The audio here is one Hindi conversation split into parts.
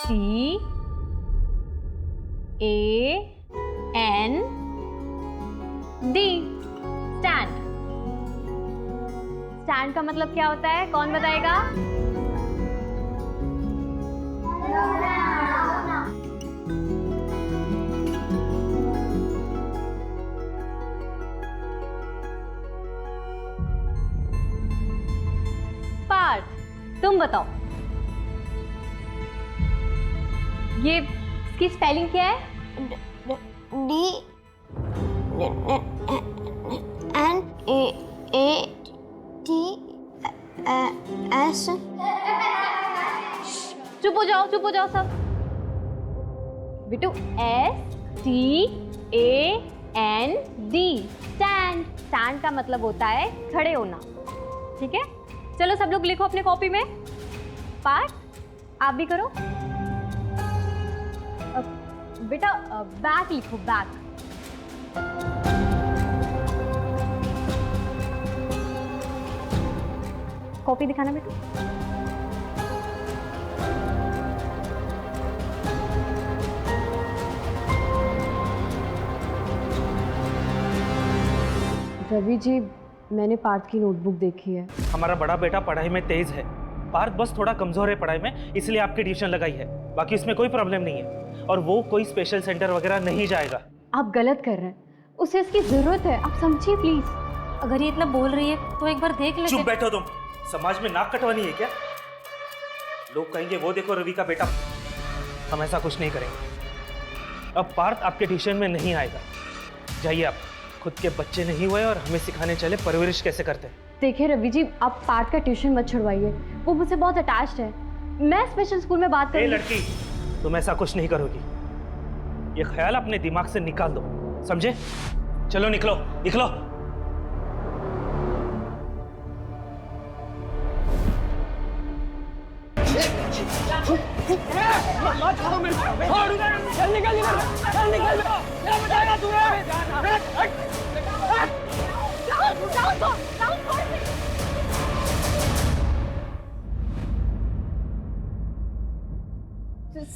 T A N D stand. Stand का मतलब क्या होता है, कौन बताएगा? पार्थ, तुम बताओ, ये इसकी स्पेलिंग क्या है? D N A T S। चुप हो जाओ सब। बेटू, STAND स्टैंड। स्टैंड का मतलब होता है खड़े होना, ठीक है? चलो सब लोग लिखो अपने कॉपी में। पार्थ, आप भी करो। बेटा बैक लिखो, बैक। कॉपी दिखाना बेटू। रवि जी, मैंने पार्थ की नोटबुक देखी है। हमारा बड़ा बेटा पढ़ाई में तेज है, पार्थ बस थोड़ा कमजोर है पढ़ाई में, इसलिए आपकी ट्यूशन लगाई है। बाकी इसमें कोई प्रॉब्लम नहीं है और वो कोई स्पेशल सेंटर वगैरह नहीं जाएगा। आप गलत कर रहे हैं, उसे इसकी जरूरत है, आप समझिए प्लीज। अगर ये इतना बोल रही है तो एक बार देख लेते। चुप बैठो तुम, समाज में नाक कटवानी है क्या? लोग कहेंगे वो देखो रवि का बेटा। हम ऐसा कुछ नहीं करेंगे। अब पार्थ आपके ट्यूशन में नहीं आएगा, जाइए आप। खुद के बच्चे नहीं हुए और हमें सिखाने चले परवरिश कैसे करते हैं। देखिए रवि जी, आप पार्थ का ट्यूशन मत छुड़वाइए, वो मुझसे बहुत अटैच्ड है। मैं स्पेशल स्कूल में बात करूंगी। लड़की, तुम ऐसा कुछ नहीं करोगी, ये ख्याल अपने दिमाग से निकाल दो, समझे? चलो निकलो निकलो।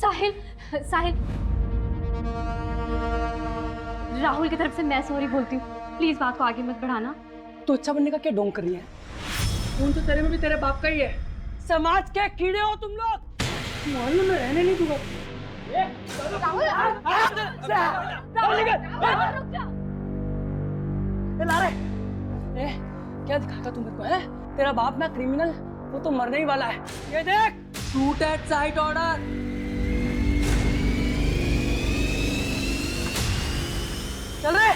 साहिल, साहिल, राहुल की तरफ से मैं सॉरी बोलती हूँ, प्लीज बात को आगे मत बढ़ाना। तो अच्छा बनने का क्या ढोंग कर रही है? खून तो तेरे में भी तेरे बाप का ही है। समाज के कीड़े हो तुम लोग, मोहल्ले में रहने नहीं दूंगा। क्या दिखाता तू मेरे को है? तेरा बाप ना क्रिमिनल, वो तो मरने ही वाला है। ये देख, शूट एट साइट ऑर्डर। चल रहे।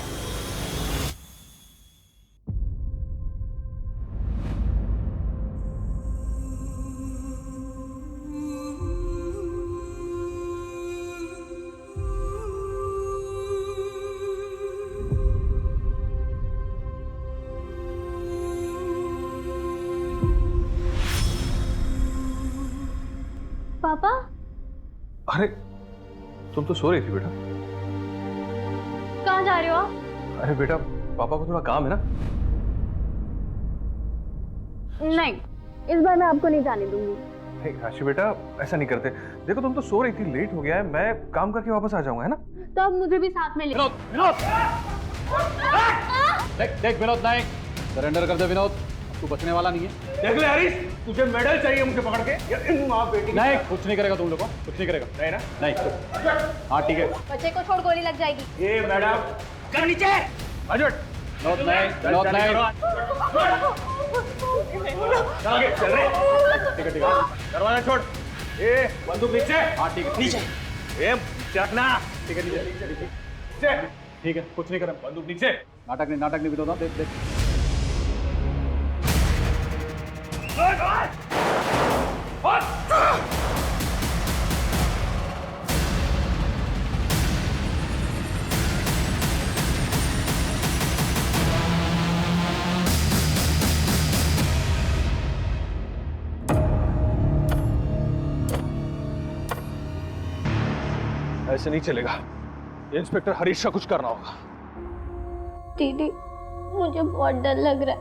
पापा, अरे तुम तो सो रही थी बेटा। कहाँ जा रहे हो आप? अरे बेटा, पापा को थोड़ा काम है ना। नहीं, इस बार मैं आपको नहीं जाने दूंगी। नहीं राशि बेटा, ऐसा नहीं करते। देखो तुम तो सो रही थी, लेट हो गया है, मैं काम करके वापस आ जाऊंगा, है ना? तो अब मुझे भी साथ में ले। विनोद, विनोद! देख विनोद नायक, सरेंडर कर दे विनोद, तू बचने वाला नहीं है। देख ले हरीश, तुझे मेडल चाहिए मुझे पकड़ के। माँ बेटी नहीं, कुछ नहीं करेगा तुम लोग को, कुछ नहीं करेगा। नहीं ना? नहीं। हाँ ठीक है। बच्चे को छोड़ गोली लग जाएगी। ये मैडम, कर नीचे। अजट, विनोद नायक, विनोद नायक। चल रहे। ठीक है, ठीक है। दरवाजा छोड़। ये बंदूक नीचे। हाँ ठीक है। नीचे। ये चकना। ठीक है, नीचे। ठीक है, कुछ नहीं करें। बंदूक नीचे। नाटक नहीं विनोद, देख देख। ऐसे नहीं चलेगा, इंस्पेक्टर हरीश का कुछ करना होगा। दीदी, मुझे बहुत डर लग रहा है।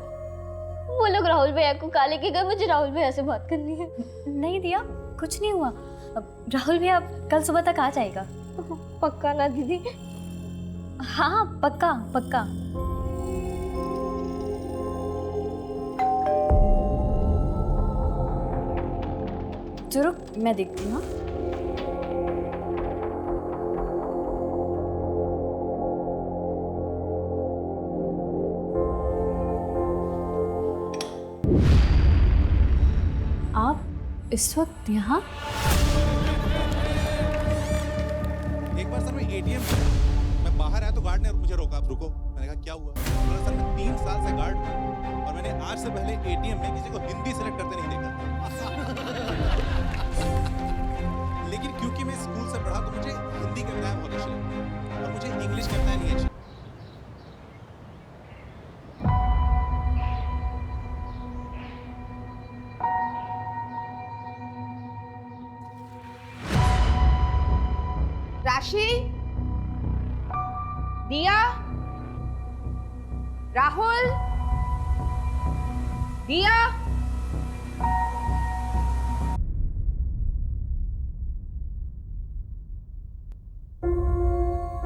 वो लोग राहुल भैया को काले के गए, मुझे राहुल भैया से बात करनी है। नहीं दिया, कुछ नहीं हुआ। राहुल भी अब कल सुबह तक आ जाएगा। पक्का ना दीदी? हाँ पक्का पक्का। चलो मैं देखती हूँ। आप इस वक्त यहाँ? एक बार सर मैं एटीएम मैं बाहर आया तो गार्ड ने मुझे रोका। आप रुको। मैंने कहा क्या हुआ? बोला सर मैं 3 साल से गार्ड हूँ और मैंने आज से पहले एटीएम में किसी को हिंदी सेलेक्ट करते नहीं देखा। लेकिन क्योंकि मैं स्कूल से पढ़ा तो मुझे हिंदी कविताएं बहुत अच्छी लगती और मुझे इंग्लिश कविताएं नहीं अच्छी। राशि, दिया, राहुल, दिया,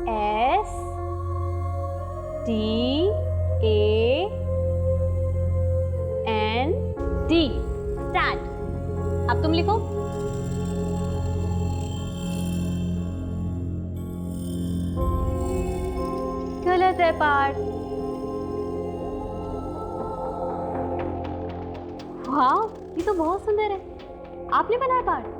S T A N D stand. अब तुम लिखो। गलत है पार्थ। वाह, ये तो बहुत सुंदर है। आपने बनाया पार्थ?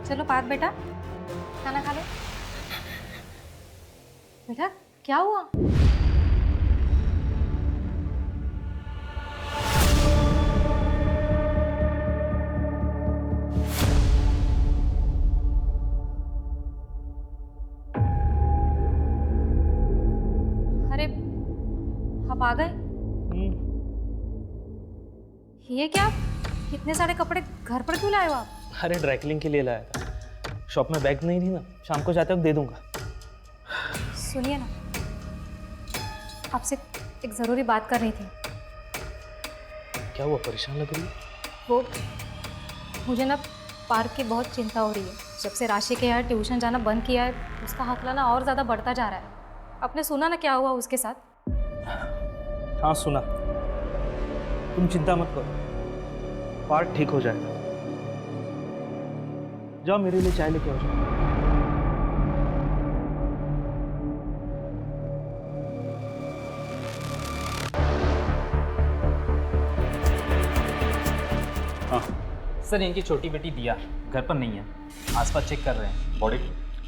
चलो पार्थ बेटा खाना खा ले। बेटा क्या हुआ? अरे आप आ गए? ये क्या? इतने सारे कपड़े घर पर क्यों लाए हो आप? अरे ड्राई क्लीनिंग के लिए लाया था। शॉप में बैग नहीं थी ना, शाम को जाते वक्त दे दूंगा। सुनिए ना, आपसे एक ज़रूरी बात करनी थी। क्या हुआ, परेशान लग रही है? वो मुझे ना पार्क की बहुत चिंता हो रही है। जब से राशि के यहाँ ट्यूशन जाना बंद किया है, उसका हौसला ना और ज़्यादा बढ़ता जा रहा है। आपने सुना ना क्या हुआ उसके साथ? हाँ सुना। तुम चिंता मत करो, पार्ट ठीक हो जाएगा। जाओ मेरे लिए चाय लेके आओ। हाँ सर इनकी छोटी बेटी दिया घर पर नहीं है, आसपास चेक कर रहे हैं। बॉडी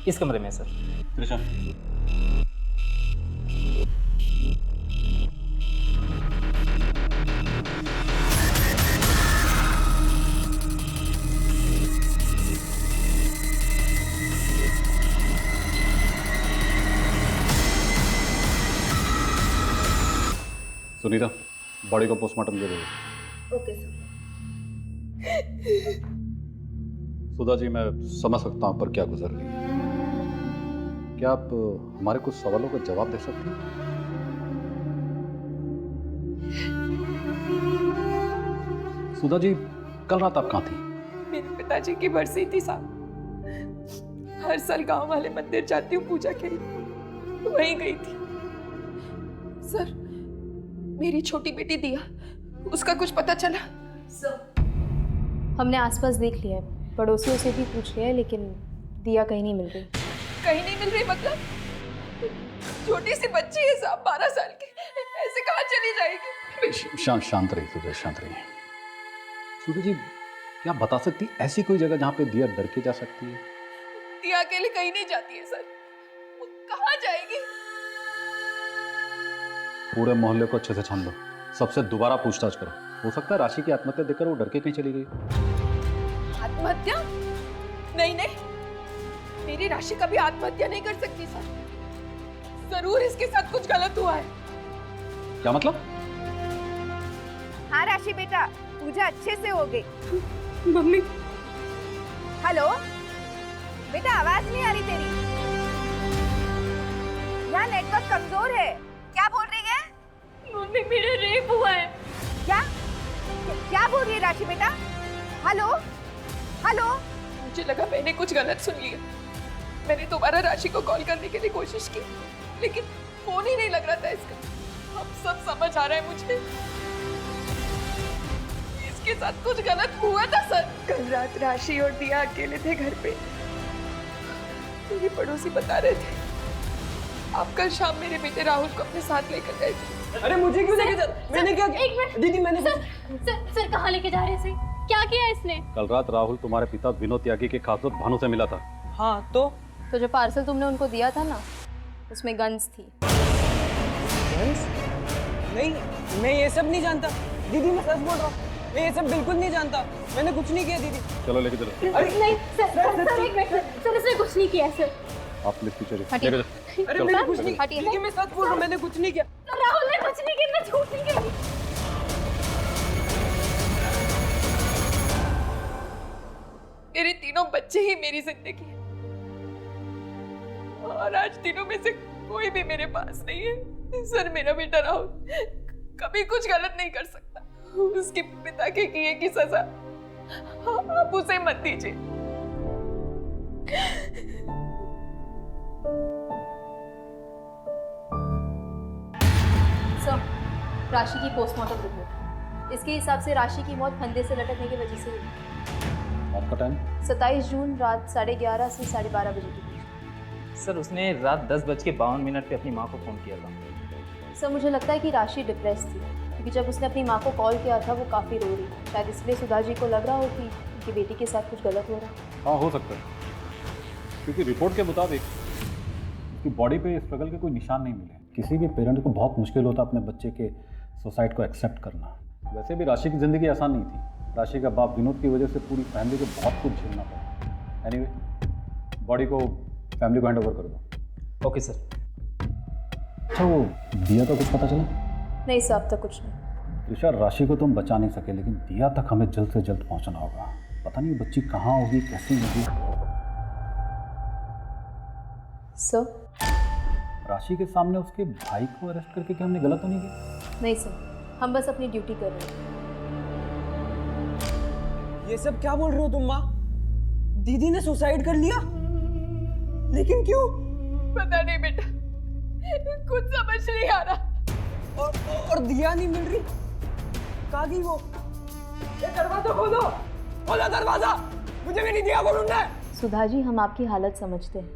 इस कमरे में सर। कृष्ण सुनीता बॉडी को पोस्टमार्टम के लिए। Okay sir. सुधा जी मैं समझ सकता हूं पर क्या गुजर रही है। क्या आप हमारे कुछ सवालों का जवाब दे सकती हैं? सुधा जी कल रात आप कहाँ थी? मेरे पिताजी की बरसी थी साहब। हर साल गांव वाले मंदिर जाती हूँ पूजा के लिए, वहीं गई थी। सर मेरी छोटी बेटी दिया, उसका कुछ पता चला? हमने आसपास देख लिया है, पड़ोसियों से भी पूछ लिया है, लेकिन दिया कहीं नहीं मिल रही। कहीं नहीं मिल रही मतलब? छोटी सी बच्ची है साहब, 12 साल की, ऐसे कहाँ चली जाएगी? शांत रहिए सुधा, शांत रहिए। सुधा जी क्या आप बता सकती ऐसी कोई जगह जहाँ पे दिया डर के जा सकती है? दिया अकेले कहीं नहीं जाती है सर, वो कहाँ जाएगी? पूरे मोहल्ले को अच्छे से छान लो, सबसे दोबारा पूछताछ करो। हो सकता है राशि की आत्महत्या देखकर वो डर के कहीं चली गई। आत्महत्या? नहीं नहीं, मेरी राशि कभी आत्महत्या नहीं कर सकती सर। जरूर इसके साथ कुछ गलत हुआ है। क्या मतलब? हाँ राशि बेटा, पूजा अच्छे से हो गई। मम्मी हेलो बेटा, आवाज नहीं आ रही तेरी। यहाँ नेटवर्क कमजोर है, मम्मी मेरा रेप हुआ है। क्या क्या बोल रही है राशि बेटा? Hello hello. मुझे लगा मैंने कुछ गलत सुन लिया। मैंने दोबारा राशि को कॉल करने के लिए कोशिश की, लेकिन फोन ही नहीं लग रहा था इसका। अब सब समझ आ रहा है मुझे, इसके साथ कुछ गलत हुआ था सर। कल रात राशि और दिया अकेले थे घर पे। मेरे पड़ोसी बता रहे थे आप कल शाम मेरे बेटे राहुल को अपने साथ लेकर गए थे। अरे मुझे क्यों लेके जा? मैंने क्या किया? एक मिनट दीदी मैंने सर कहाँ लेके जा रहे थे? क्या किया इसने? कल रात राहुल तुम्हारे पिता विनोद त्यागी के खास दोस्त भानु से मिला था। हाँ तो जो पार्सल तुमने उनको दिया था ना, उसमें गन्स थी। नहीं, मैं ये सब नहीं जानता दीदी, मैं सच बोल रहा हूँ। मैं ये सब बिल्कुल नहीं जानता, मैंने कुछ नहीं किया दीदी। चलो लेके चलो। अरे नहीं सर एक मिनट सर, इसने कुछ नहीं किया सर। आप प्लीज पीछे हटिए। लेके चलो। अरे मैंने कुछ नहीं किया दीदी, मैं सच बोल रहा हूँ, मैंने कुछ नहीं किया। राहुल ने कुछ नहीं किया, मैं झूठ नहीं कह रही। मेरे तीनों बच्चे ही मेरी जिंदगी है, और आज तीनों में से कोई भी मेरे पास नहीं है। सर मेरा बेटा राहुल कभी कुछ गलत नहीं कर सकता। उसके पिता के किए की सजा आप उसे मत दीजिए। सर, राशि की पोस्टमार्टम रिपोर्ट। इसके हिसाब से राशि की मौत फंदे से लटकने की वजह से हुई। आपका टाइम 27 जून रात 11:30 से 12:30 बजे के बीच। सर उसने रात 10:52 पे अपनी माँ को फ़ोन किया था। सर मुझे लगता है कि राशि डिप्रेस थी, क्योंकि जब उसने अपनी माँ को कॉल किया था वो काफ़ी रो रही थी। शायद इसलिए सुधा जी को लग रहा हो कि उनकी बेटी के साथ कुछ गलत हो रहा है। हाँ हो सकता है, क्योंकि रिपोर्ट के मुताबिक उसकी बॉडी पे स्ट्रगल के कोई निशान नहीं मिले। किसी भी पेरेंट को बहुत मुश्किल होता अपने बच्चे के सुसाइड को एक्सेप्ट करना। वैसे भी राशि की ज़िंदगी आसान नहीं थी। राशि का बाप विनोद की वजह से पूरी फैमिली को बहुत कुछ झेलना पड़ा। एनीवे, बॉडी को फैमिली को हैंड ओवर कर दो। Okay sir. अच्छा वो दिया का कुछ पता चला? नहीं सर, अब तक कुछ नहीं। त्रिशा, राशि को तुम बचा नहीं सके, लेकिन दिया तक हमें जल्द से जल्द पहुंचना होगा। पता नहीं बच्ची कहाँ होगी, कैसी होगी। सर? राशि के सामने उसके भाई को अरेस्ट करके क्या हमने गलत तो नहीं किया? नहीं सर, हम बस अपनी ड्यूटी कर रहे हैं। ये सब क्या बोल रहे हो तुम माँ? दीदी ने सुसाइड कर लिया? लेकिन क्यों? पता नहीं बेटा, कुछ समझ नहीं आ रहा। और दिया नहीं मिल रही, कहाँ गई वो? ये दरवाजा खोलो, खोलो दरवाजा, मुझे मेरी दिया को ढूंढना है। सुधा जी, हम आपकी हालत समझते हैं,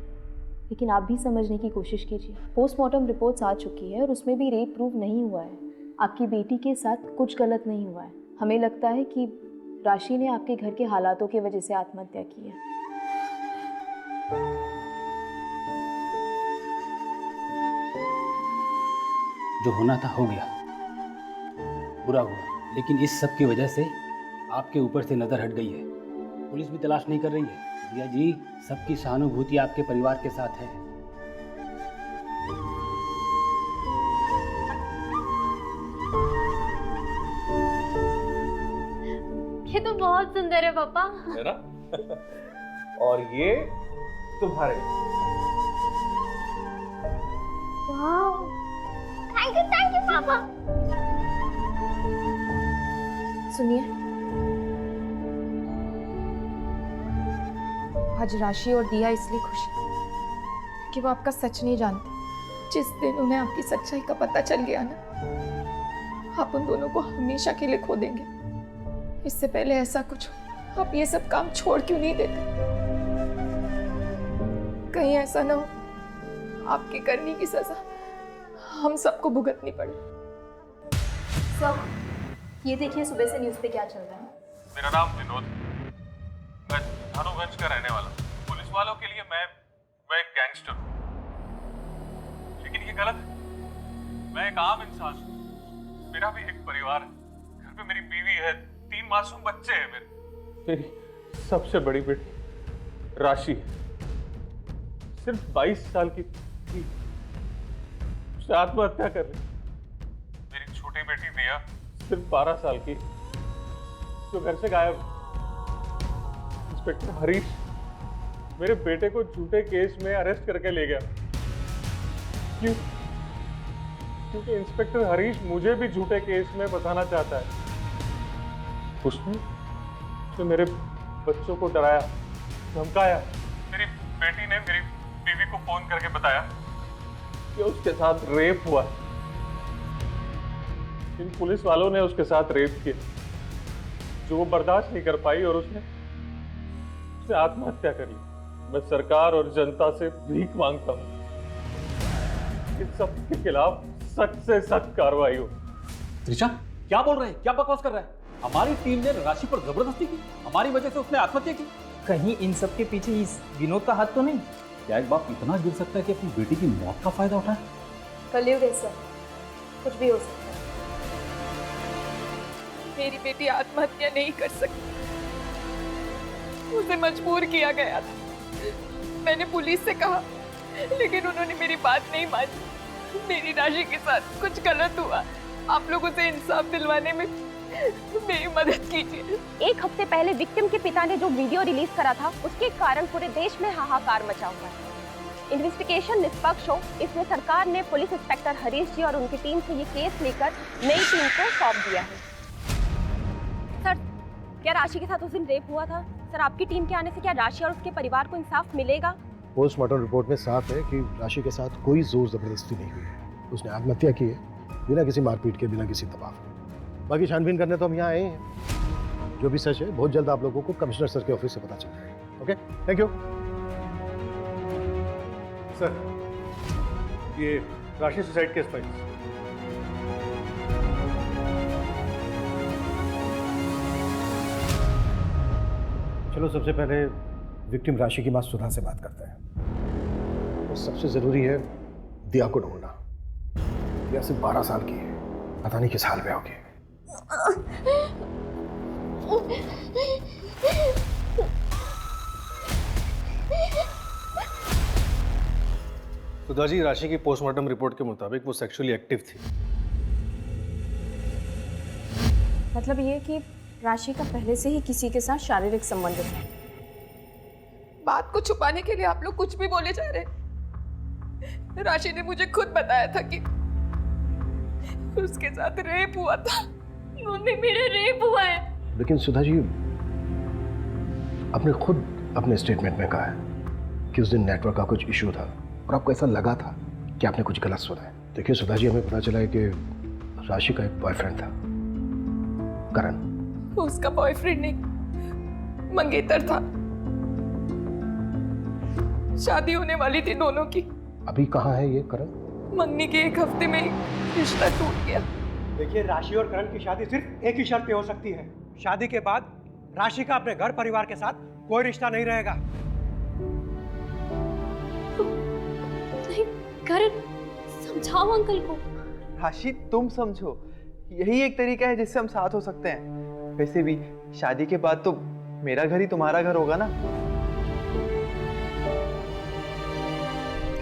लेकिन आप भी समझने की कोशिश कीजिए। पोस्टमार्टम रिपोर्ट्स आ चुकी है और उसमें भी रेप प्रूव नहीं हुआ है। आपकी बेटी के साथ कुछ गलत नहीं हुआ है। हमें लगता है कि राशि ने आपके घर के हालातों की वजह से आत्महत्या की है। जो होना था हो गया, बुरा हुआ, लेकिन इस सब की वजह से आपके ऊपर से नज़र हट गई है। पुलिस भी तलाश नहीं कर रही है। दिया जी, सबकी सहानुभूति आपके परिवार के साथ है। ये तो बहुत सुंदर है पापा। है ना? और ये तुम्हारे। वाह, थैंक यू पापा। सुनिए, आज राशि और दिया इसलिए खुश है कि वो आपका सच नहीं जानते। जिस दिन उन्हें आपकी सच्चाई का पता चल गया ना, आप उन दोनों को हमेशा के लिए खो देंगे। इससे पहले ऐसा कुछ हो, आप ये सब काम छोड़ क्यों नहीं देते? कहीं ऐसा ना हो आपकी करनी की सजा हम सबको भुगतनी पड़े। सब ये देखिए सुबह से न्यूज़ पे क्या चल रहा है। मेरा नाम विनोद, मैं धानुगंज का रहने वाला। पुलिस वालों के लिए मैं एक गैंगस्टर हूँ, लेकिन ये गलत है। मैं एक आम इंसान हूँ। मेरा भी एक परिवार है। घर पे मेरी बीवी है, 3 मासूम बच्चे हैं मेरी सबसे बड़ी बेटी राशि सिर्फ 22 साल की थी, उससे आत्महत्या कर रही। मेरी छोटी बेटी दिया सिर्फ 12 साल की, जो घर से गायब। इंस्पेक्टर हरीश मेरे बेटे को झूठे केस में अरेस्ट करके ले गया। क्यों? क्योंकि इंस्पेक्टर हरीश मुझे भी झूठे केस में फंसाना चाहता है। उसने मेरे बच्चों को डराया, धमकाया। मेरी बेटी ने मेरी बीवी को फोन करके बताया कि उसके साथ रेप हुआ। इन पुलिस वालों ने उसके साथ रेप किया, जो वो बर्दाश्त नहीं कर पाई और उसने आत्महत्या कर ली। मैं सरकार और जनता से भीख मांगता हूँ कि सबके खिलाफ सख्त से सख्त कार्रवाई हो। त्रिशा, क्या बोल रहे हैं? क्या बकवास कर रहा है? हमारी टीम ने राशि पर जबरदस्ती की, हमारी वजह से उसने आत्महत्या की। कहीं इन सब के पीछे इस विनोद का हाथ तो नहीं? क्या एक बाप इतना गिर सकता है कि अपनी बेटी की मौत का फायदा उठाए? कलयुग है सर, कुछ भी हो सकता है। मेरी बेटी आत्महत्या नहीं कर सकती, उसे मजबूर किया गया था। मैंने पुलिस से कहा, लेकिन उन्होंने मेरी बात नहीं मानी। मेरी राशि के साथ कुछ गलत हुआ, आप लोग उसे इंसाफ दिलवाने में मेरी मदद कीजिए। 1 हफ्ते पहले विक्टिम के पिता ने जो वीडियो रिलीज करा था, उसके कारण पूरे देश में हाहाकार मचा हुआ है। इन्वेस्टिगेशन निष्पक्ष हो, इसलिए सरकार ने पुलिस इंस्पेक्टर हरीश जी और उनकी टीम से ये केस लेकर नई टीम को सौंप दिया है। सर, क्या राशि के साथ उस दिन रेप हुआ था? सर, आपकी टीम के आने से क्या राशि और उसके परिवार को इंसाफ मिलेगा? पोस्टमार्टम रिपोर्ट में साफ है कि राशि के साथ कोई जोर जबरदस्ती नहीं हुई है। उसने आत्महत्या की है, बिना किसी मारपीट के, बिना किसी दबाव के। बाकी छानबीन करने तो हम यहाँ आए हैं। जो भी सच है, बहुत जल्द आप लोगों को कमिश्नर सर के ऑफिस से पता चल जाएगा। Okay, thank you sir. ये राशि सुसाइड केस फाइल। चलो, सबसे पहले विक्टिम राशि की मां सुधा से बात करते हैं। और सबसे जरूरी है दिया को ढूंढना। दिया सिर्फ 12 साल की है, पता नहीं किस हाल में होगी। सुधा जी, राशि की पोस्टमार्टम रिपोर्ट के मुताबिक वो सेक्सुअली एक्टिव थी। मतलब ये कि राशि का पहले से ही किसी के साथ शारीरिक संबंध है। बात को छुपाने के लिए आप लोग कुछ भी बोले जा रहे। राशि ने मुझे खुद बताया था कि उसके साथ रेप हुआ था। मम्मी, मेरा रेप हुआ है। लेकिन सुधा जी, आपने खुद अपने स्टेटमेंट में कहा है कि उस दिन नेटवर्क का कुछ इशू था और आपको ऐसा लगा था कि आपने कुछ गलत सुना है। देखिए सुधा जी, हमें पता चला है कि राशि का एक बॉयफ्रेंड था, करण। उसका बॉयफ्रेंड नहीं, मंगेतर था। शादी होने वाली थी दोनों की। अभी कहाँ है ये करण? मंगनी के 1 हफ्ते में रिश्ता टूट गया। देखिए, राशि और करण की शादी सिर्फ एक ही शर्त पे हो सकती है। शादी के बाद राशि का अपने घर परिवार के साथ कोई रिश्ता नहीं रहेगा। नहीं, करण, समझाओ अंकल को। राशि, तुम समझो, यही एक तरीका है जिससे हम साथ हो सकते हैं। वैसे भी शादी के बाद तो मेरा घर ही तुम्हारा घर होगा ना।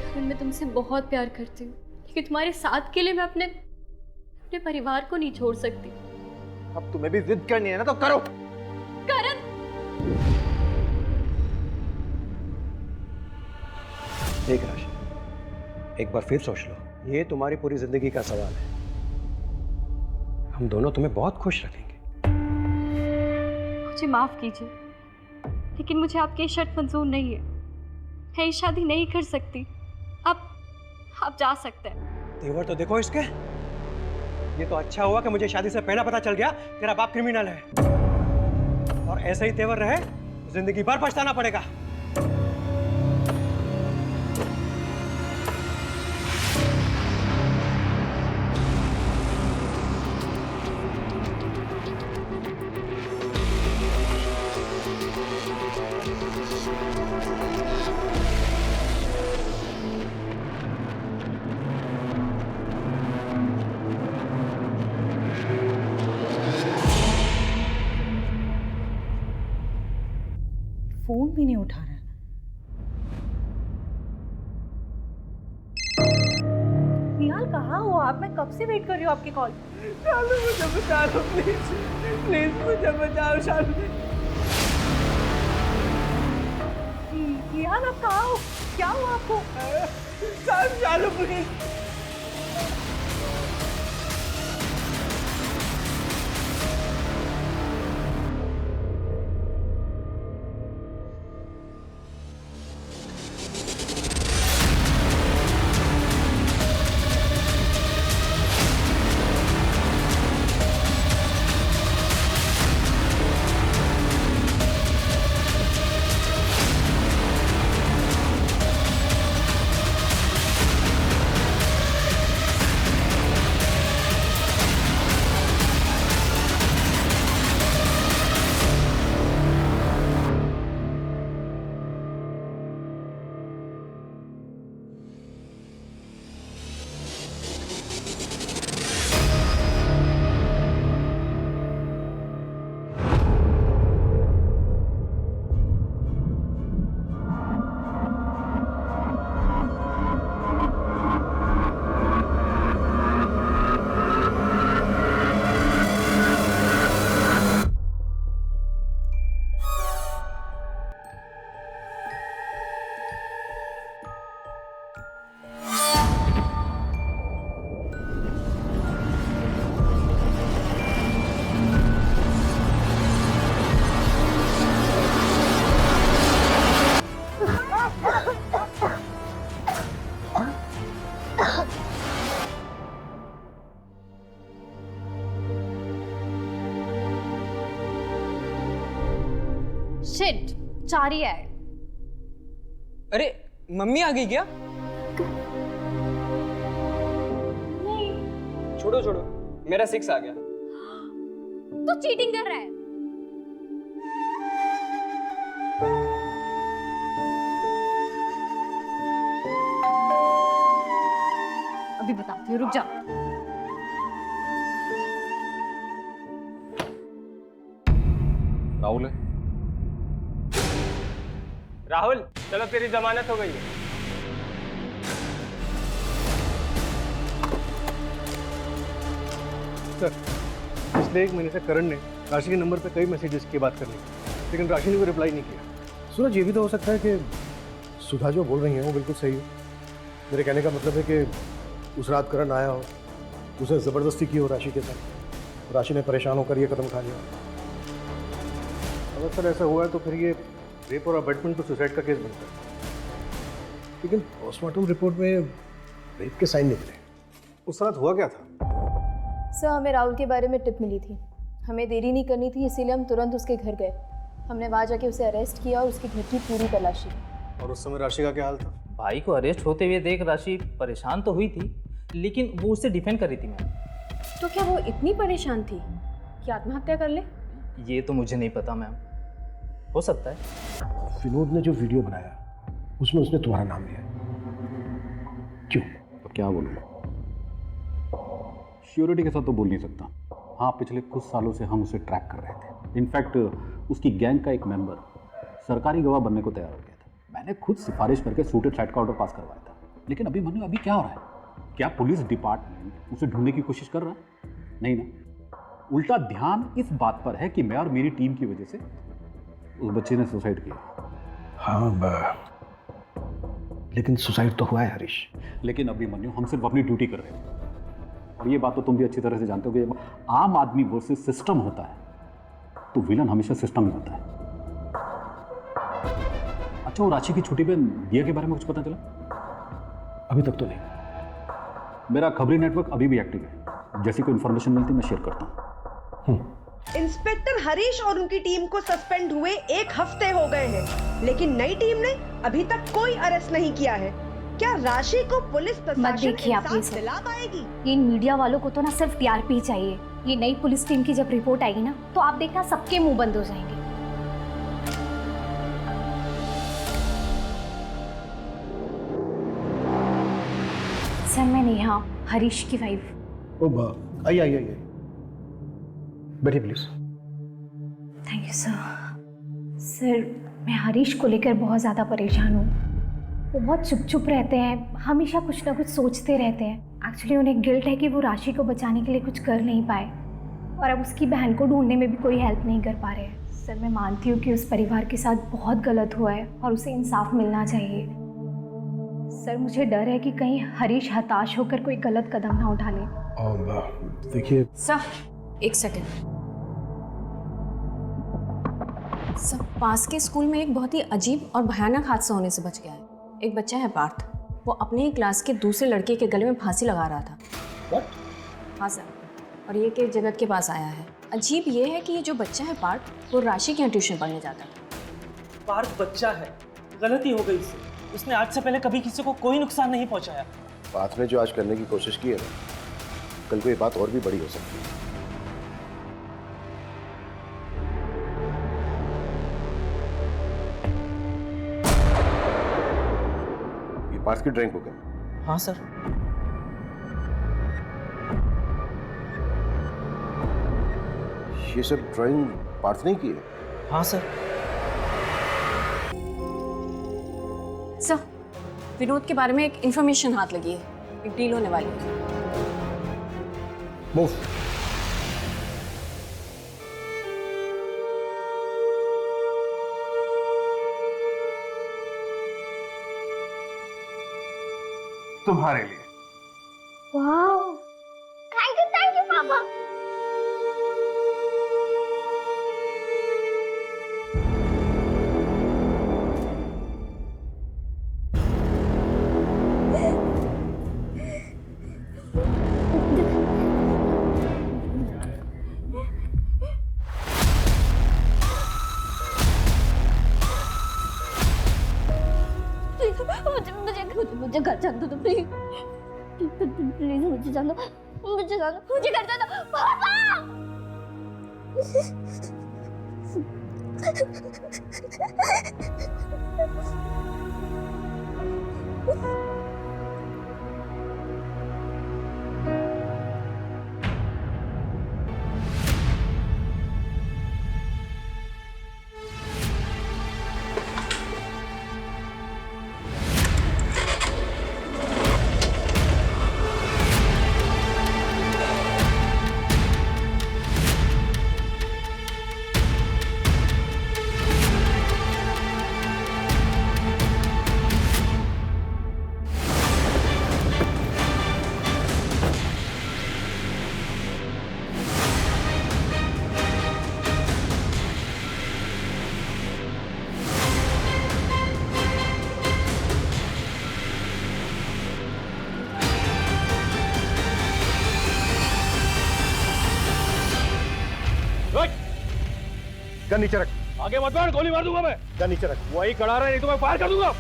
करण, मैं तुमसे बहुत प्यार करती हूँ, लेकिन तुम्हारे साथ के लिए मैं अपने परिवार को नहीं छोड़ सकती। अब तुम्हें भी जिद करनी है ना, तो करो। करण, देख राशि, एक बार फिर सोच लो, ये तुम्हारी पूरी जिंदगी का सवाल है। हम दोनों तुम्हें बहुत खुश रखेंगे। मुझे माफ कीजिए, लेकिन मुझे आपकी ये शर्त मंजूर नहीं है। मैं ये शादी नहीं कर सकती। आप जा सकते हैं। तेवर तो देखो इसके। ये तो अच्छा हुआ कि मुझे शादी से पहले पता चल गया तेरा बाप क्रिमिनल है, और ऐसे ही तेवर रहे जिंदगी भर पछताना पड़ेगा। फोन भी नहीं उठा रहा। निहाल, कहाँ हो आप? मैं कब से वेट कर रही हूँ आपकी कॉल। शालू, मुझे बचा लो प्लीज, प्लीज मुझे बचाओ शालू। निहाल, आप कहाँ हो? क्या हुआ आपको? शालू प्लीज। शिट, 4 ही है। अरे मम्मी आ गई क्या? नहीं। छोड़ो छोड़ो, मेरा 6 आ गया। तू चीटिंग कर रहा है। अभी बताती हूँ, रुक जा। राहुल है। राहुल चलो, तेरी जमानत हो गई है। सर, पिछले 1 महीने से करण ने राशि के नंबर पे कई मैसेजेस की बात करने की, लेकिन राशि ने कोई रिप्लाई नहीं किया। सूरज, ये भी तो हो सकता है कि सुधा जो बोल रही है वो बिल्कुल सही है। मेरे कहने का मतलब है कि उस रात करण आया हो, उसने ज़बरदस्ती की हो राशि के साथ, राशि ने परेशान होकर ये कदम उठा लिया। अगर सर ऐसा हुआ है तो फिर ये रेप और अबैटमेंट तो सुसाइड का केस बनता है, लेकिन पोस्टमार्टम रिपोर्ट में रेप के साइन निकले। उस रात हुआ क्या था? सर, हमें राहुल के बारे में टिप मिली थी, हमें देरी नहीं करनी थी, इसीलिए हम तुरंत उसके घर गए। हमने वहाँ जाके उसे अरेस्ट किया और उसके घर की पूरी तलाशी। और उस समय राशि का क्या हाल था? भाई को अरेस्ट होते हुए देख राशि परेशान तो हुई थी, लेकिन वो उससे डिफेंड कर रही थी मैम। तो क्या वो इतनी परेशान थी कि आत्महत्या कर ले? ये तो मुझे नहीं पता मैम, हो सकता है। विनोद ने जो वीडियो बनाया उसमें उसने तुम्हारा नाम लिया, क्यों? तो क्या बोलूँ, श्योरिटी के साथ तो बोल नहीं सकता। हाँ, पिछले कुछ सालों से हम उसे ट्रैक कर रहे थे। इनफैक्ट उसकी गैंग का एक मेंबर सरकारी गवाह बनने को तैयार हो गया था। मैंने खुद सिफारिश करके सूटेड साइड का ऑर्डर पास करवाया था। लेकिन अभी मनु, अभी क्या हो रहा है? क्या पुलिस डिपार्टमेंट उसे ढूंढने की कोशिश कर रहा है? नहीं ना, उल्टा ध्यान इस बात पर है कि मैं और मेरी टीम की वजह से उस बच्चे ने सुसाइड किया। हाँ, लेकिन सुसाइड तो हुआ है हरीश। लेकिन अभी मनु, हम सिर्फ अपनी ड्यूटी कर रहे हैं। और ये बात तो तुम भी अच्छी तरह से जानते हो कि जब आम आदमी वर्सेस सिस्टम होता है तो विलन हमेशा सिस्टम ही होता है। अच्छा, वो राशि की छोटी बहन दिया के बारे में कुछ पता चला? अभी तक तो नहीं। मेरा खबरी नेटवर्क अभी भी एक्टिव है, जैसी कोई इन्फॉर्मेशन मिलती मैं शेयर करता हूँ। इंस्पेक्टर हरीश और उनकी टीम को सस्पेंड हुए 1 हफ्ते हो गए हैं, लेकिन नई टीम ने अभी तक कोई अरेस्ट नहीं किया है। क्या राशि को पुलिस प्रशासन इंसाफ दिला पाएगी? इन मीडिया वालों को तो ना सिर्फ टीआरपी चाहिए। ये नई पुलिस टीम की जब रिपोर्ट आएगी ना, तो आप देखना सबके मुंह बंद हो जाएंगे। सर, मैं नेहा, हरीश की वाइफ। ओ बा, आइए बैठिए please. Thank you sir. Sir, मैं हरीश को लेकर बहुत ज़्यादा परेशान हूँ। वो बहुत चुप रहते हैं, हमेशा कुछ ना कुछ सोचते रहते हैं। एक्चुअली उन्हें गिल्ट है कि वो राशि को बचाने के लिए कुछ कर नहीं पाए, और अब उसकी बहन को ढूंढने में भी कोई हेल्प नहीं कर पा रहे हैं। सर, मैं मानती हूँ कि उस परिवार के साथ बहुत गलत हुआ है और उसे इंसाफ मिलना चाहिए। सर, मुझे डर है कि कहीं हरीश हताश होकर कोई गलत कदम ना उठा ले। देखिए सर, 1 सेकेंड। सर, पास के स्कूल में एक बहुत ही अजीब और भयानक हादसा होने से बच गया है। एक बच्चा है पार्थ, वो अपने ही क्लास के दूसरे लड़के के गले में फांसी लगा रहा था। What? हाँ सर, और ये केस जगत के पास आया है। अजीब ये है कि ये जो बच्चा है पार्थ, वो राशि के यहाँ ट्यूशन पढ़ने जाता है। पार्थ बच्चा है, गलती हो गई इससे। उसने आज से पहले कभी किसी को कोई नुकसान नहीं पहुंचाया। पार्थ ने जो आज करने की कोशिश की है ना, कल को ये बात और भी बड़ी हो सकती है। ये पार्थ की ड्राइंग बुक है। हाँ सर। ये सब ड्राइंग पार्थ ने की है? हाँ सर। सर, विनोद के बारे में एक इंफॉर्मेशन हाथ लगी है, एक डील होने वाली है। मूव। तुम्हारे लिए। वाह, थैंक यू पापा। मुझे घर जाने दो प्लीज, प्लीज मुझे जाने दो, मुझे जाने दो, मुझे घर जाने दो पापा। गन नीचे रख। आगे मत बढ़, गोली मार दूंगा मैं। गन नीचे रख। वही खड़ा रहे, नहीं तो मैं फायर कर दूंगा।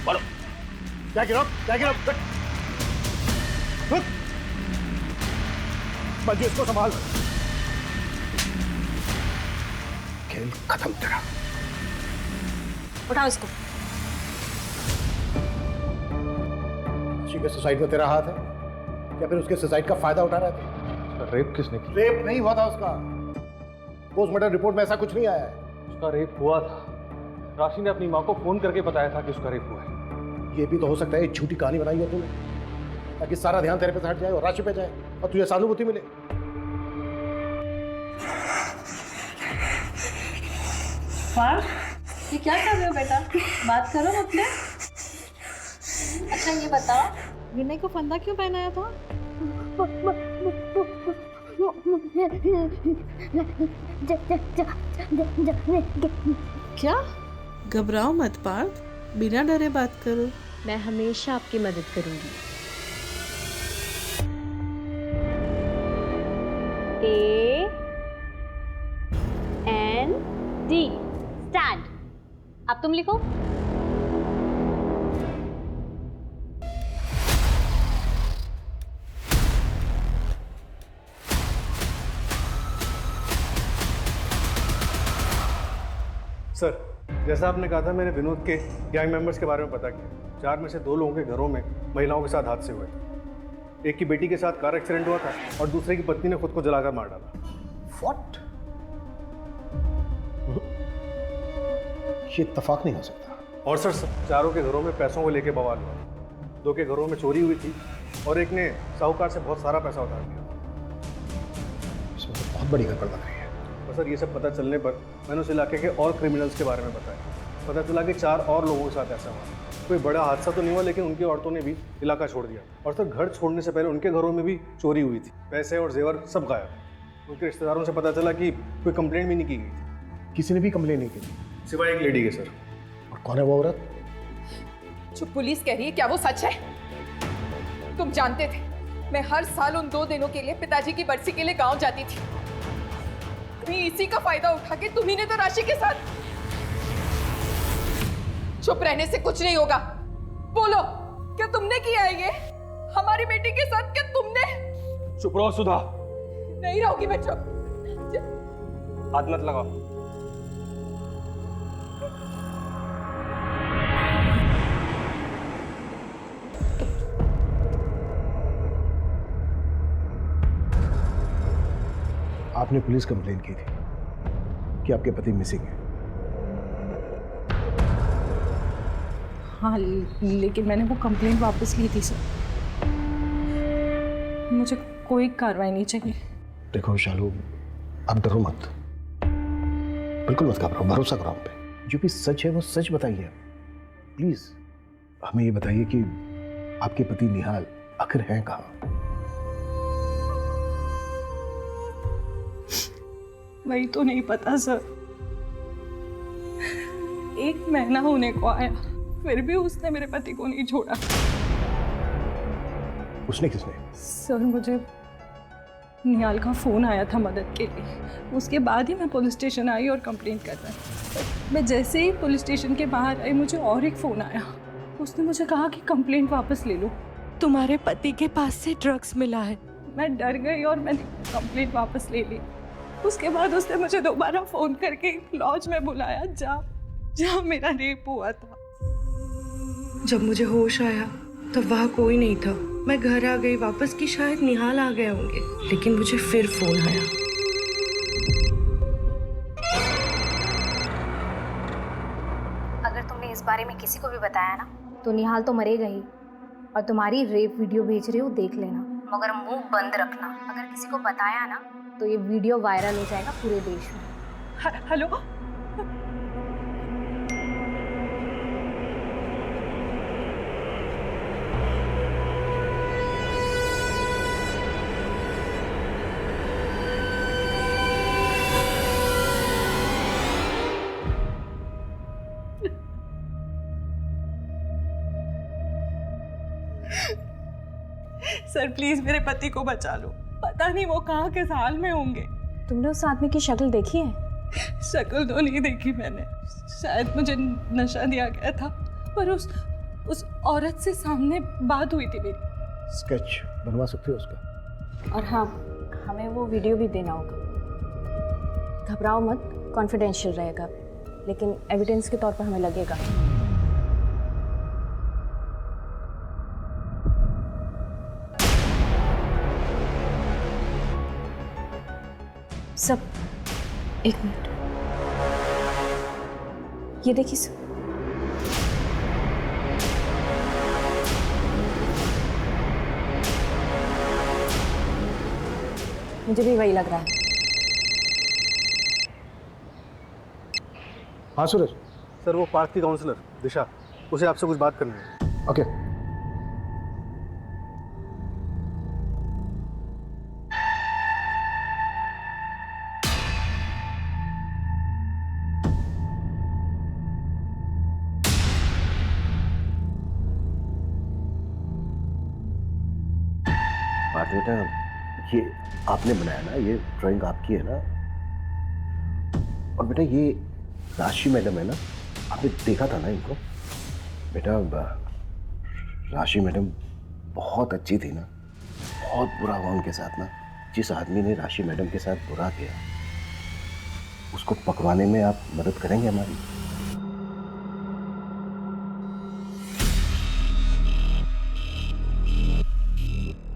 बोलो क्या गिरो, क्या गिरो? मंजू इसको संभाल। खेल खत्म तेरा। उठाओ इसको। राशि के सुसाइड में तेरा हाथ है या फिर उसके सुसाइड का फायदा उठा रहा था? रेप किसने किया? रेप नहीं हुआ था उसका। पोस्टमार्टम रिपोर्ट में ऐसा कुछ नहीं आया है। उसका रेप हुआ था। राशि ने अपनी माँ को फोन करके बताया था कि उसका रेप हुआ है। ये भी तो हो सकता है एक झूठी कहानी बनाई हो तूने ताकि सारा ध्यान तेरे पे से हट जाए और राशि पे जाए और तुझे सहानुभूति मिले। ये क्या कर रहे हो बेटा? बात करो मुझसे। अच्छा ये बताओ, विनय को फंदा क्यों पहनाया था? क्या? घबराओ मत पार्थ, बिना डरे बात करो। मैं हमेशा आपकी मदद करूंगी। AND stand. अब तुम लिखो। सर, जैसा आपने कहा था, मैंने विनोद के गैंग मेंबर्स के बारे में पता किया। 4 में से 2 लोगों के घरों में महिलाओं के साथ हादसे हुए थे। एक की बेटी के साथ कार एक्सीडेंट हुआ था और दूसरे की पत्नी ने खुद को जलाकर मार डाला। What? ये इत्तेफाक नहीं हो सकता। और सर, चारों के घरों में पैसों को लेके बवाल हुआ। 2 के घरों में चोरी हुई थी और एक ने साहूकार से बहुत सारा पैसा उधार लिया। इसमें तो बहुत बड़ी गड़बड़ लग रही है। और सर, ये सब पता चलने पर मैंने उस इलाके के और क्रिमिनल्स के बारे में बताया। पता चला कि 4 और लोगों के साथ ऐसा हुआ। कोई बड़ा हादसा तो नहीं हुआ, लेकिन उनकी औरतों ने भी इलाका छोड़ दिया। और सर, घर छोड़ने से पहले उनके घरों में भी चोरी हुई थी। पैसे और जेवर सब गायब। उनके रिश्तेदारों से पता चला कि कोई कंप्लेंट भी नहीं की गई थी। किसी ने भी कंप्लेन नहीं की सिवाय एक लेडी के सर। और कौन है वो औरत? जो पुलिस कह रही है, क्या वो सच है? तुम जानते थे मैं हर साल उन 2 दिनों के लिए पिताजी की बरसी के लिए गांव जाती थी। कहीं इसी का फायदा उठा के तुम्ही ने तो राशि के साथ। चुप रहने से कुछ नहीं होगा। बोलो, क्या तुमने किया है ये हमारी बेटी के साथ? क्या तुमने? चुप रहो सुधा। नहीं रहोगी मैं चुप। हाथ मत लगाओ। आपने पुलिस कंप्लेन की थी कि आपके पति मिसिंग है। हाँ, लेकिन मैंने वो कंप्लेंट वापस ली थी सर। मुझे कोई कार्रवाई नहीं चाहिए। देखो शालू, आप डरो मत, बिल्कुल मत घबराओ, भरोसा करो हम पे। जो भी सच है वो सच बताइए प्लीज। हमें ये बताइए कि आपके पति निहाल आखिर हैं कहाँ? वही तो नहीं पता सर। 1 महीना होने को आया, फिर भी उसने मेरे पति को नहीं छोड़ा। उसने किसने? सर निहाल का फ़ोन आया था मदद के लिए। उसके बाद ही मैं पुलिस स्टेशन आई और कंप्लेंट कर रही। मैं जैसे ही पुलिस स्टेशन के बाहर आई मुझे और एक फ़ोन आया। उसने मुझे कहा कि कंप्लेंट वापस ले लो, तुम्हारे पति के पास से ड्रग्स मिला है। मैं डर गई और मैंने कंप्लेंट वापस ले ली। उसके बाद उसने मुझे दोबारा फ़ोन करके लॉज में बुलाया जहाँ मेरा रेप हुआ था। जब मुझे होश आया तब वहाँ कोई नहीं था। मैं घर आ गई वापस कि शायद निहाल आ गए होंगे, लेकिन मुझे फिर फ़ोन आया। अगर तुमने इस बारे में किसी को भी बताया ना तो निहाल तो मरेगा ही, और तुम्हारी रेप वीडियो भेज रही हो देख लेना, मगर मुंह बंद रखना। अगर किसी को बताया ना तो ये वीडियो वायरल हो जाएगा पूरे देश में। हेलो, सर प्लीज मेरे पति को बचा लो। पता नहीं वो कहाँ किस हाल में होंगे। तुमने उस आदमी की शक्ल देखी है? शक्ल तो नहीं देखी मैंने, शायद मुझे नशा दिया गया था, पर उस औरत से सामने बात हुई थी मेरी। स्केच बनवा सकते हो उसका? और हाँ, हमें वो वीडियो भी देना होगा। घबराओ मत, कॉन्फिडेंशियल रहेगा, लेकिन एविडेंस के तौर पर हमें लगेगा। सब एक मिनट, ये देखिए सब। मुझे भी वही लग रहा है। हाँ सूरज। सर वो पार्क की काउंसलर दिशा, उसे आपसे कुछ बात करनी है। ओके। बात बेटा, ये आपने बनाया ना, ये ड्राइंग आपकी है ना? और बेटा ये राशि मैडम है ना, आपने देखा था ना इनको? बेटा राशि मैडम बहुत अच्छी थी ना, बहुत बुरा हुआ उनके साथ ना। जिस आदमी ने राशि मैडम के साथ बुरा किया उसको पकड़वाने में आप मदद करेंगे हमारी?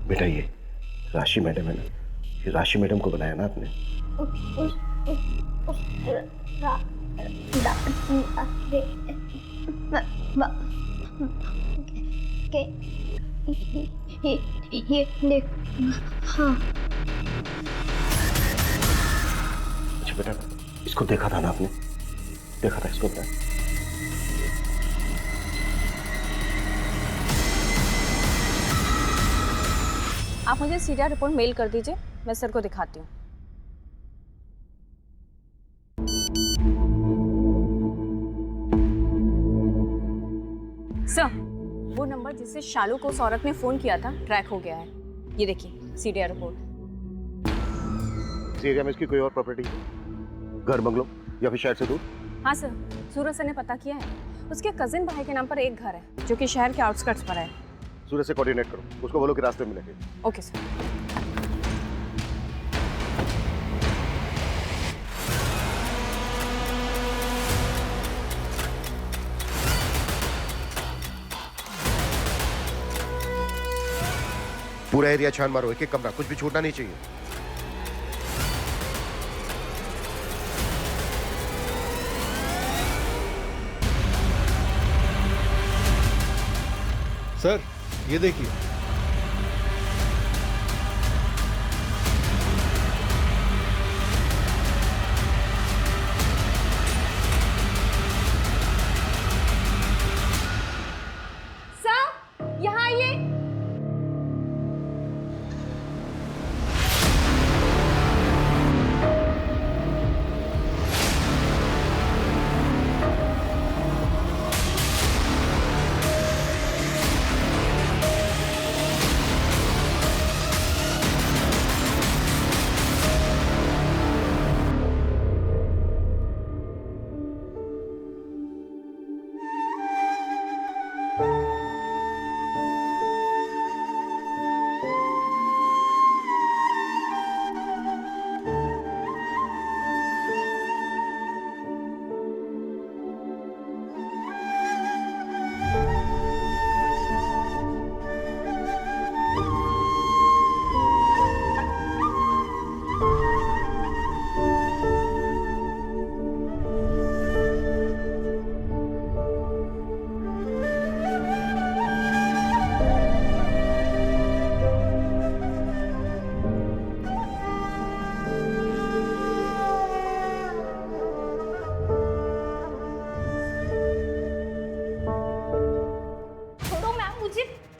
बेटा ये राशि मैडम है ना, ये राशि मैडम को बनाया ना आपने? ये देख। हाँ अच्छा बेटा, इसको देखा था ना आपने? देखा था इसको बेटा? आप मुझे सीरियल रिपोर्ट मेल कर दीजिए, मैं सर को दिखाती हूँ। सर, वो नंबर जिससे शालू को उस औरत ने फोन किया था ट्रैक हो गया है। ये देखिए सीरियल रिपोर्ट। इस एरिया में इसकी कोई और प्रॉपर्टी, घर, बंगलो या फिर शहर से दूर? हाँ सर, सूरज सर ने पता किया है। उसके कजिन भाई के नाम पर एक घर है जो कि शहर के आउटस्कर्ट्स पर है। सूरज से कोऑर्डिनेट करो, उसको बोलो कि रास्ते में मिलेंगे। Okay sir. पूरा एरिया छान मारो, एक एक कमरा, कुछ भी छूटना नहीं चाहिए। सर ये देखिए, सर यहाँ आइए।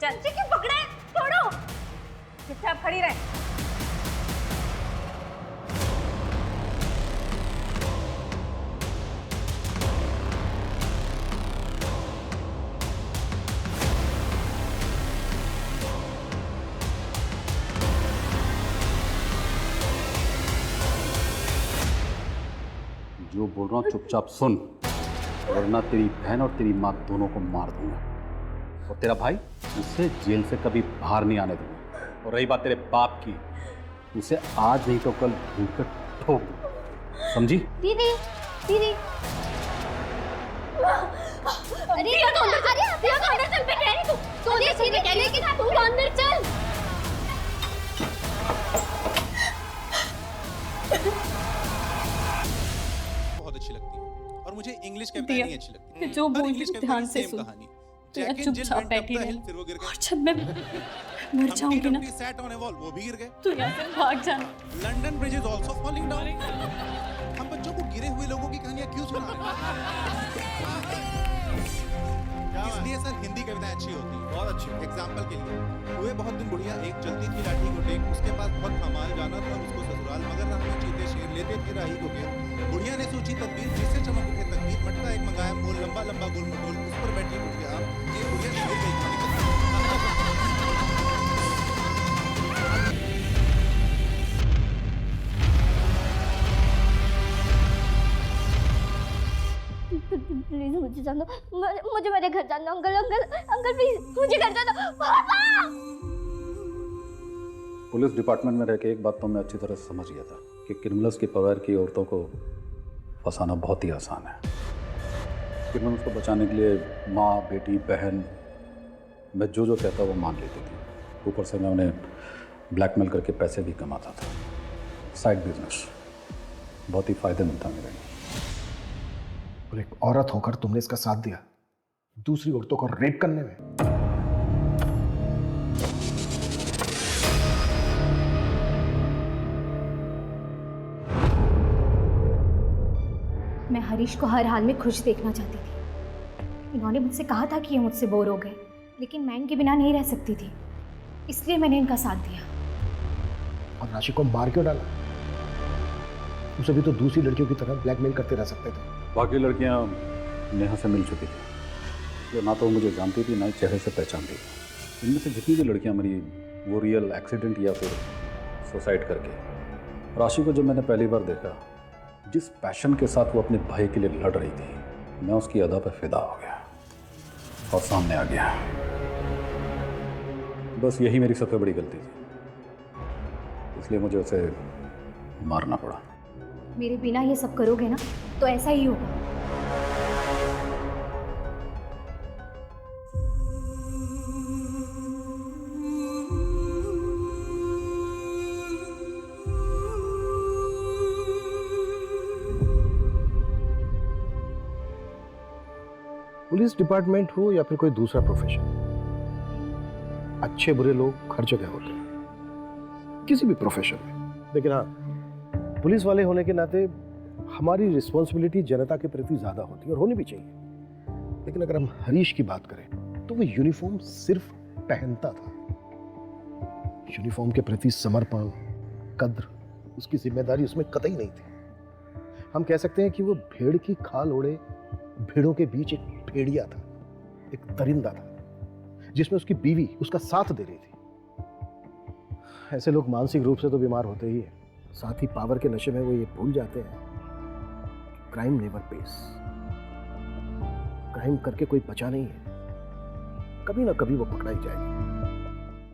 चल क्यों पकड़े? छोड़ो, चुपचाप खड़ी रहे। जो बोल रहा हूँ चुपचाप सुन, वरना तेरी बहन और तेरी माँ दोनों को मार दूंगा। और तेरा भाई, उसे जेल से कभी बाहर नहीं आने दूंगा। और रही बात तेरे बाप की, उसे आज नहीं तो कल ढूंढ कर ठोक दूंगा, समझी? दीदी, दीदी। अरे ये तो अंदर चल, ये तो अंदर चल, मैं कह रही तू अंदर चल, मैं कह रही कि तू अंदर चल। बहुत अच्छी लगती है और मुझे इंग्लिश कविताएं नहीं अच्छी लगती। जो बोल इंग्लिश रही ध्यान से सुन। कहानी तो यार चुपचाप बैठी रहे। और जब मैं मर जाऊंगी ना, सैट ऑन अ वॉल, वो भी गिर गए। तो यहाँ से भाग जाना। London bridge is also falling down. हम बच्चों को गिरे हुए लोगों की कहानियां क्यों सुना रहे हैं? इसलिए सर हिंदी कविताएं अच्छी होती है, बहुत अच्छी। एग्जाम्पल के लिए, हुए बहुत दिन बुढ़िया एक चलती थी लाठी को टेक, उसके पास बहुत कमाल जाना था उसको ससुराल, मगर राह में चीते शेर लेते थे राही को के। बुढ़िया ने सोची तदबीर, जिससे चमक उठे तकदीर, मटका एक मंगाया मोल, लंबा लंबा गोल मटोल, उस पर बैठी बुढ़िया, ये बुढ़िया गिर गई कहानी खत्म। प्लीज मुझे जान दो, मुझे मेरे घर जाना। अंकल अंकल अंकल प्लीज मुझे घर जाना। पापा! पुलिस डिपार्टमेंट में रह के एक बात तो मैं अच्छी तरह समझ गया था कि क्रिमिनल्स की पवार की औरतों को फंसाना बहुत ही आसान है। क्रिमिनल्स को बचाने के लिए माँ, बेटी, बहन, मैं जो कहता वो मान लेती थी। ऊपर से मैं उन्हें ब्लैकमेल करके पैसे भी कमाता था। साइड बिजनेस बहुत ही फायदेमंद था मेरे लिए। और एक औरत होकर तुमने इसका साथ दिया दूसरी औरतों को रेप करने में। मैं हरीश को हर हाल में खुश देखना चाहती थी। इन्होंने मुझसे कहा था कि ये मुझसे बोर हो गए, लेकिन मैं इनके बिना नहीं रह सकती थी, इसलिए मैंने इनका साथ दिया। और राशि को मार क्यों डाला? उसे भी तो दूसरी लड़कियों की तरह ब्लैकमेल करते रह सकते थे। बाकी लड़कियां नेहा से मिल चुकी थी, जो ना तो मुझे जानती थी ना ही चेहरे से पहचानती थी। इनमें से जितनी भी लड़कियां मरी वो रियल एक्सीडेंट या फिर सुसाइड करके। राशि को जब मैंने पहली बार देखा, जिस पैशन के साथ वो अपने भाई के लिए लड़ रही थी, मैं उसकी अदा पर फिदा हो गया और सामने आ गया। बस यही मेरी सबसे बड़ी गलती थी, इसलिए मुझे उसे मारना पड़ा। मेरे बिना ये सब करोगे ना तो ऐसा ही होगा। पुलिस डिपार्टमेंट हो या फिर कोई दूसरा प्रोफेशन, अच्छे बुरे लोग हर जगह होते हैं, किसी भी प्रोफेशन में। लेकिन हाँ, पुलिस वाले होने के नाते हमारी रिस्पॉन्सिबिलिटी जनता के प्रति ज़्यादा होती है और होनी भी चाहिए। लेकिन अगर हम हरीश की बात करें तो वो यूनिफॉर्म सिर्फ पहनता था। यूनिफॉर्म के प्रति समर्पण, कद्र, उसकी जिम्मेदारी उसमें कतई नहीं थी। हम कह सकते हैं कि वो भेड़ की खाल ओढ़े भेड़ों के बीच एक भेड़िया था, एक दरिंदा था, जिसमें उसकी बीवी उसका साथ दे रही थी। ऐसे लोग मानसिक रूप से तो बीमार होते ही हैं, साथ ही पावर के नशे में वो ये भूल जाते हैं क्राइम नेवर पेस। क्राइम करके कोई बचा नहीं है, कभी ना कभी वो पकड़ा ही जाएगा।